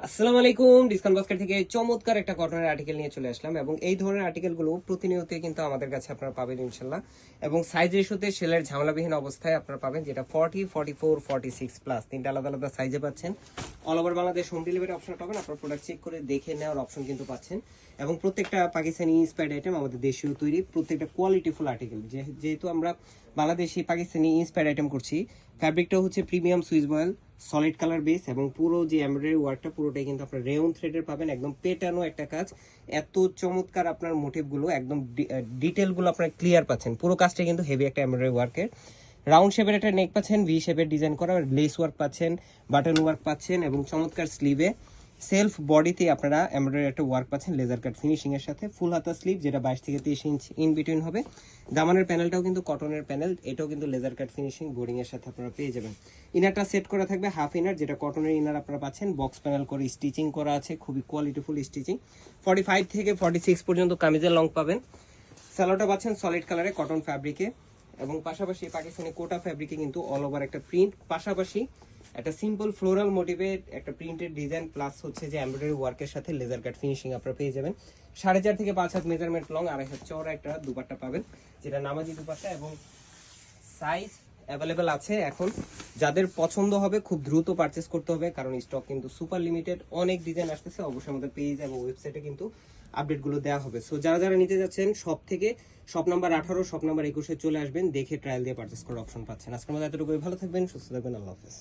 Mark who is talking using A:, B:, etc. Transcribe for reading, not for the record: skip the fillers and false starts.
A: আসসালামু আলাইকুম। Discount basket থেকে চমৎকার একটা কটনের আর্টিকেল নিয়ে চলে আসলাম এবং এই ধরনের আর্টিকেলগুলো প্রতিনিয়ত কিন্তু আমাদের কাছে আপনারা পাবেন ইনশাল্লাহ। এবং সাইজ রেশোতে সেলের ঝামেলাবিহীন অবস্থায় আপনারা পাবেন, যেটা 40, 44, 46 প্লাস তিনটা আলাদা আলাদা সাইজে পাচ্ছেন। All over Bangladesh home delivery option পাবেন, আপনার প্রোডাক্ট চেক করে দেখে নেওয়ার অপশন কিন্তু পাচ্ছেন। এবং প্রত্যেকটা পাকিস্তানি ইন্সপায়ার্ড আইটেম আমাদের দেশীয় তৈরি, প্রত্যেকটা কোয়ালিটিফুল আর্টিকেল। যেহেতু আমরা বাংলাদেশি পাকিস্তানি ইন্সপায়ার্ড আইটেম করছি, ফ্যাব্রিকটা হচ্ছে premium Swiss boil solid colour base এবং পুরো যে এমব্রয়ডারি ওয়ার্কটা পুরোটাই কিন্তু আপনার রেয়ন থ্রেডের পাবেন। একদম পেটানো একটা কাজ, এত চমৎকার আপনার মোটিভগুলো, একদম ডিটেলগুলো আপনার ক্লিয়ার পাচ্ছেন। পুরো কাজটা কিন্তু হেভি একটা এমব্রয়ডারি ওয়ার্কের। রাউন্ড শেপের একটা নেক পাচ্ছেন, ভি শেপের ডিজাইন করা লেস ওয়ার্ক পাচ্ছেন, বাটন ওয়ার্ক পাচ্ছেন এবং চমৎকার স্লিভে সেলফ বডিতে আপনারা এমব্রয়ডারি একটা ওয়ার্ক পাচ্ছেন লেজার কাট ফিনিশিং এর সাথে। ফুল হাতা স্লিভ, যেটা 22 থেকে 23 ইঞ্চ ইন বিটুইন হবে। দামানের প্যানেলটাও কিন্তু কটনের প্যানেল, এটাও কিন্তু লেজার কাট ফিনিশিং বোর্ডিং এর সাথে আপনারা পেয়ে যাবেন। ইনারটা সেট করা থাকবে হাফ ইনার, যেটা কটনের ইনার আপনারা পাচ্ছেন। বক্স প্যানেল করে স্টিচিং করা আছে, খুবই কোয়ালিটিফুল স্টিচিং। 45 থেকে 46 পর্যন্ত কামিজের লং পাবেন। স্যালোটা পাচ্ছেন সলিড কালারে কটন ফ্যাব্রিকে এবং পাশাপাশি পাকিস্তানি কোটা ফ্যাব্রিকে কিন্তু অল ওভার একটা প্রিন্ট, পাশাপাশি একটা সিম্পল ফ্লোরাল মোটিভের একটা প্রিন্টেড ডিজাইন প্লাস হচ্ছে যে এমব্রয়ডারি ওয়ার্কের সাথে লেজার কাট ফিনিশিং আপনারা পেয়ে যাবেন। 4.5 থেকে 5 হাত মেজারমেন্ট লং, 2.5 হাত চওড়া একটা দুপাট্টা পাবেন, যেটা নামাজি দুপাট্টা এবং সাইজ অ্যাভেলেবেল আছে। এখন যাদের পছন্দ হবে খুব দ্রুত পারচেস করতে হবে, কারণ স্টক কিন্তু সুপার লিমিটেড, অনেক ডিজাইন আসতেছে। অবশ্যই আমাদের পেজ এবং ওয়েবসাইটে কিন্তু আপডেটগুলো দেওয়া হবে। সো যারা যারা নিতে যাচ্ছেন শপ থেকে, শপ নাম্বার 18, শপ নাম্বার 21 চলে আসবেন, দেখে ট্রায়াল দিয়ে পারচেস করার অপশন পাচ্ছেন। আজকের মতো এতটুকুই, ভালো থাকবেন, সুস্থ থাকবেন, আল্লাহ হাফেজ।